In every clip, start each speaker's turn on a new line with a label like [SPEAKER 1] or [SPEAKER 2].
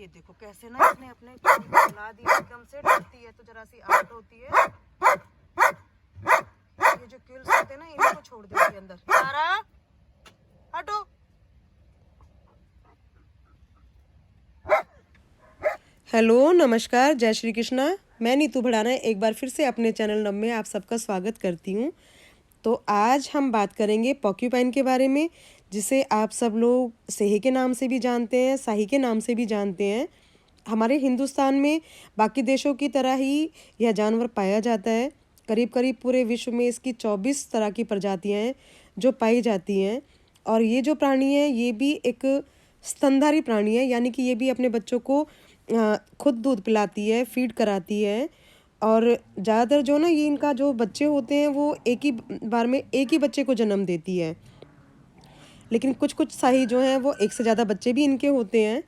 [SPEAKER 1] देखो कैसे ना इसने अपने काम को चला दिया, एकदम से डरती है तो जरा सी आउट होती है। ये जो किल्स होते हैं ना इन्हीं को छोड़ देती है अंदर। सारा हटो। हेलो नमस्कार, जय श्री कृष्णा। मैं नीतू भड़ाना एक बार फिर से अपने चैनल नम में आप सबका स्वागत करती हूँ। तो आज हम बात करेंगे पॉक्यूपाइन के बारे में, जिसे आप सब लोग सेहे के नाम से भी जानते हैं, शाही के नाम से भी जानते हैं। हमारे हिंदुस्तान में बाकी देशों की तरह ही यह जानवर पाया जाता है। करीब करीब पूरे विश्व में इसकी 24 तरह की प्रजातियां हैं जो पाई जाती हैं। और ये जो प्राणी है ये भी एक स्तनधारी प्राणी है, यानी कि ये भी अपने बच्चों को खुद दूध पिलाती है, फीड कराती है। और ज़्यादातर जो ना ये इनका जो बच्चे होते हैं वो एक ही बार में एक ही बच्चे को जन्म देती है, लेकिन कुछ कुछ शाही जो हैं वो एक से ज़्यादा बच्चे भी इनके होते हैं।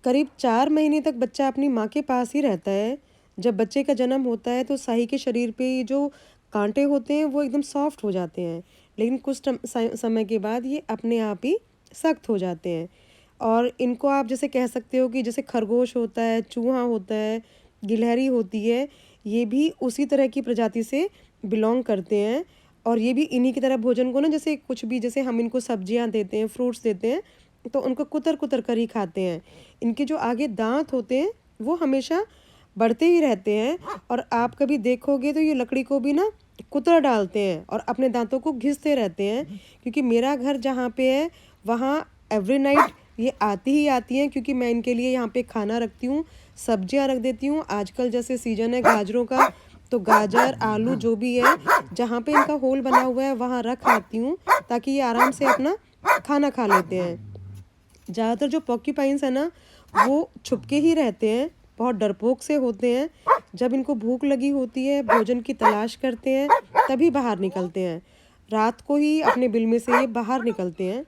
[SPEAKER 1] करीब 4 महीने तक बच्चा अपनी माँ के पास ही रहता है। जब बच्चे का जन्म होता है तो शाही के शरीर पे ये जो कांटे होते हैं वो एकदम सॉफ्ट हो जाते हैं, लेकिन कुछ समय के बाद ये अपने आप ही सख्त हो जाते हैं। और इनको आप जैसे कह सकते हो कि जैसे खरगोश होता है, चूहा होता है, गिलहरी होती है, ये भी उसी तरह की प्रजाति से बिलोंग करते हैं। और ये भी इन्हीं की तरह भोजन को ना, जैसे कुछ भी जैसे हम इनको सब्जियां देते हैं, फ्रूट्स देते हैं, तो उनको कुतर कुतर कर ही खाते हैं। इनके जो आगे दांत होते हैं वो हमेशा बढ़ते ही रहते हैं। और आप कभी देखोगे तो ये लकड़ी को भी ना कुतर डालते हैं और अपने दांतों को घिसते रहते हैं। क्योंकि मेरा घर जहाँ पे है वहाँ एवरी नाइट ये आती ही आती हैं, क्योंकि मैं इनके लिए यहाँ पे खाना रखती हूँ, सब्जियाँ रख देती हूँ। आजकल जैसे सीजन है गाजरों का, तो गाजर आलू जो भी है जहाँ पे इनका होल बना हुआ है वहाँ रख आती हूँ, ताकि ये आराम से अपना खाना खा लेते हैं। ज़्यादातर जो पॉक्यूपाइंस है ना वो छुपके ही रहते हैं, बहुत डरपोक से होते हैं। जब इनको भूख लगी होती है, भोजन की तलाश करते हैं, तभी बाहर निकलते हैं। रात को ही अपने बिल में से ये बाहर निकलते हैं।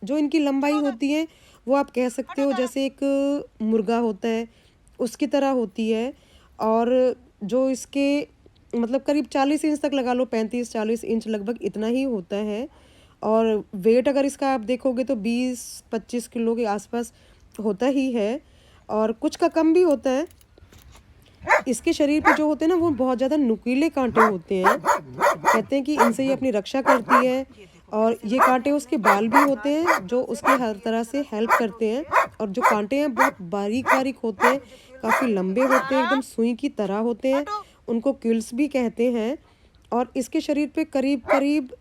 [SPEAKER 1] जो इनकी लंबाई होती है वो आप कह सकते हो जैसे एक मुर्गा होता है उसकी तरह होती है। और जो इसके मतलब करीब 40 इंच तक लगा लो, 35-40 इंच लगभग इतना ही होता है। और वेट अगर इसका आप देखोगे तो 20-25 किलो के आसपास होता ही है, और कुछ का कम भी होता है। इसके शरीर पे जो होते हैं ना वो बहुत ज़्यादा नुकीले कांटे होते हैं। कहते हैं कि इनसे ये अपनी रक्षा करती है। और ये कांटे उसके बाल भी होते हैं जो उसके हर तरह से हेल्प करते हैं। और जो कांटे हैं बहुत बारीक बारीक होते हैं, काफ़ी लंबे होते हैं, एकदम सुई की तरह होते हैं। उनको क्विल्स भी कहते हैं। और इसके शरीर पे करीब करीब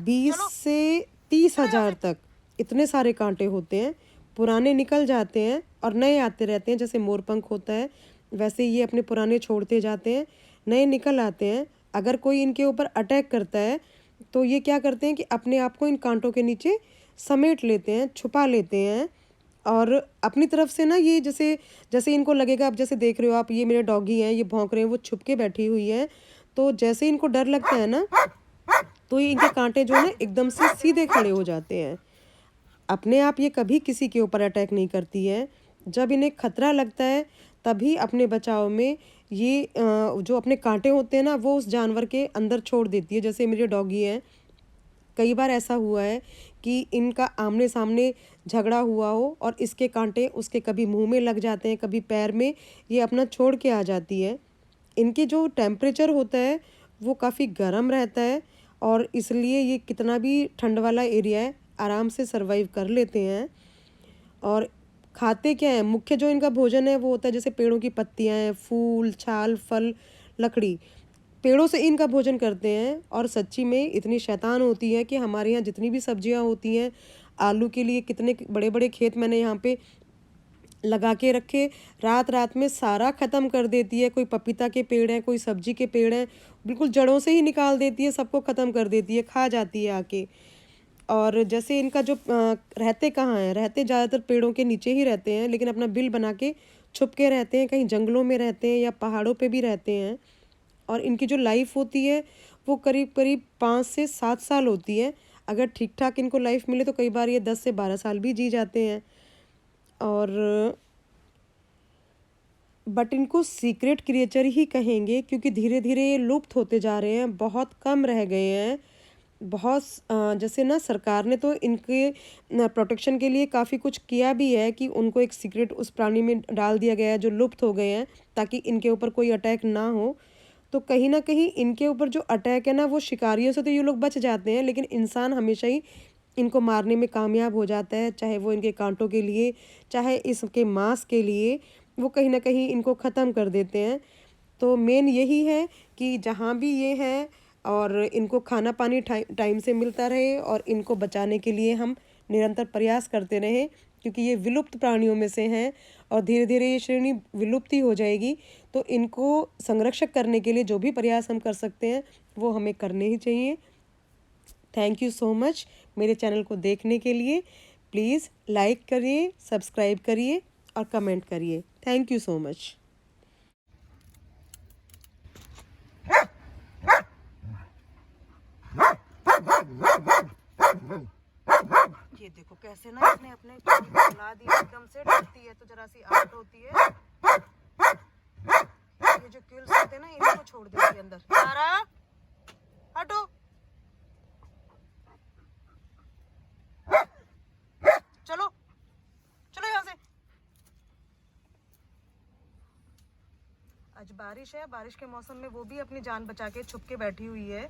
[SPEAKER 1] 20 से 30 हज़ार तक इतने सारे कांटे होते हैं। पुराने निकल जाते हैं और नए आते रहते हैं। जैसे मोरपंख होता है वैसे ये अपने पुराने छोड़ते जाते हैं, नए निकल आते हैं। अगर कोई इनके ऊपर अटैक करता है तो ये क्या करते हैं कि अपने आप को इन कांटों के नीचे समेट लेते हैं, छुपा लेते हैं। और अपनी तरफ से ना ये जैसे जैसे इनको लगेगा, अब जैसे देख रहे हो आप, ये मेरे डॉगी हैं, ये भौंक रहे हैं, वो छुप के बैठी हुई है। तो जैसे इनको डर लगता है ना तो ये इनके कांटे जो है ना एकदम से सीधे खड़े हो जाते हैं। अपने आप ये कभी किसी के ऊपर अटैक नहीं करती है। जब इन्हें खतरा लगता है तभी अपने बचाव में ये जो अपने कांटे होते हैं ना वो उस जानवर के अंदर छोड़ देती है। जैसे मेरे डॉगी हैं, कई बार ऐसा हुआ है कि इनका आमने सामने झगड़ा हुआ हो और इसके कांटे उसके कभी मुंह में लग जाते हैं, कभी पैर में, ये अपना छोड़ के आ जाती है। इनके जो टेम्परेचर होता है वो काफ़ी गर्म रहता है, और इसलिए ये कितना भी ठंड वाला एरिया है आराम से सरवाइव कर लेते हैं। और खाते क्या है, मुख्य जो इनका भोजन है वो होता है जैसे पेड़ों की पत्तियां हैं, फूल, छाल, फल, लकड़ी, पेड़ों से इनका भोजन करते हैं। और सच्ची में इतनी शैतान होती है कि हमारे यहाँ जितनी भी सब्जियां होती हैं, आलू के लिए कितने बड़े बड़े खेत मैंने यहाँ पे लगा के रखे, रात रात में सारा ख़त्म कर देती है। कोई पपीता के पेड़ हैं, कोई सब्जी के पेड़ हैं, बिल्कुल जड़ों से ही निकाल देती है, सबको ख़त्म कर देती है, खा जाती है आके। और जैसे इनका जो रहते कहाँ हैं, रहते ज़्यादातर पेड़ों के नीचे ही रहते हैं, लेकिन अपना बिल बना के छुप के रहते हैं, कहीं जंगलों में रहते हैं या पहाड़ों पे भी रहते हैं। और इनकी जो लाइफ होती है वो करीब करीब 5 से 7 साल होती है। अगर ठीक ठाक इनको लाइफ मिले तो कई बार ये 10 से 12 साल भी जी जाते हैं। और बट इनको सीक्रेट क्रिएचर ही कहेंगे, क्योंकि धीरे धीरे ये लुप्त होते जा रहे हैं, बहुत कम रह गए हैं। बहुत जैसे ना सरकार ने तो इनके प्रोटेक्शन के लिए काफ़ी कुछ किया भी है कि उनको एक सीक्रेट उस प्राणी में डाल दिया गया है जो लुप्त हो गए हैं, ताकि इनके ऊपर कोई अटैक ना हो। तो कहीं ना कहीं इनके ऊपर जो अटैक है ना, वो शिकारियों से तो ये लोग बच जाते हैं, लेकिन इंसान हमेशा ही इनको मारने में कामयाब हो जाता है, चाहे वो इनके कांटों के लिए, चाहे इसके मांस के लिए। वो कहीं ना कहीं इनको ख़त्म कर देते हैं। तो मेन यही है कि जहाँ भी ये है और इनको खाना पानी टाइम से मिलता रहे, और इनको बचाने के लिए हम निरंतर प्रयास करते रहें, क्योंकि ये विलुप्त प्राणियों में से हैं और धीरे धीरे ये श्रेणी विलुप्ति हो जाएगी। तो इनको संरक्षक करने के लिए जो भी प्रयास हम कर सकते हैं वो हमें करने ही चाहिए। थैंक यू सो मच मेरे चैनल को देखने के लिए। प्लीज़ लाइक करिए, सब्सक्राइब करिए और कमेंट करिए। Thank you so much. ये देखो कैसे ना इसने अपने हिला दी, एकदम से डरती है तो जरा सी आउट होती है। ये जो किल्स होते हैं ना, इनको छोड़ देती है अंदर। सारा हटो, चलो चलो यहाँ से। आज बारिश है, बारिश के मौसम में वो भी अपनी जान बचा के छुप के बैठी हुई है।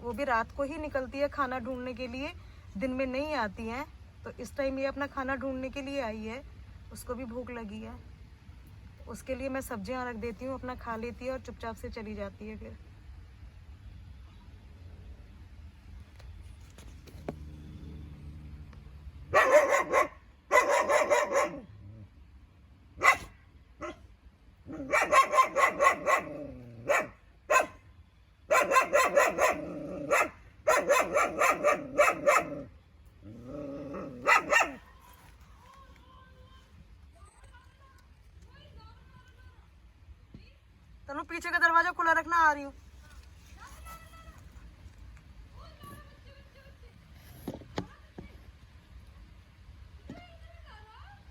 [SPEAKER 1] वो भी रात को ही निकलती है खाना ढूंढने के लिए, दिन में नहीं आती हैं। तो इस टाइम ये अपना खाना ढूंढने के लिए आई है, उसको भी भूख लगी है। उसके लिए मैं सब्जियां रख देती हूँ, अपना खा लेती है और चुपचाप से चली जाती है फिर। तनु पीछे का दरवाजा खुला रखना, आ रही हूँ।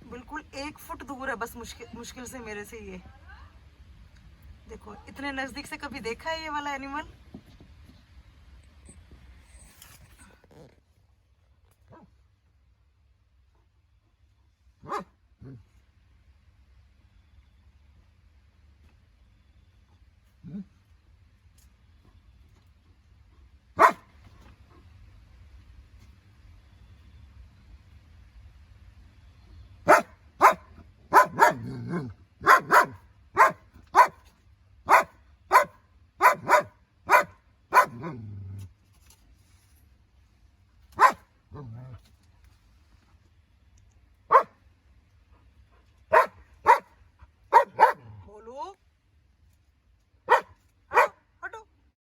[SPEAKER 1] बिल्कुल 1 फुट दूर है बस, मुश्किल से मेरे से। ये देखो इतने नजदीक से कभी देखा है ये वाला एनिमल।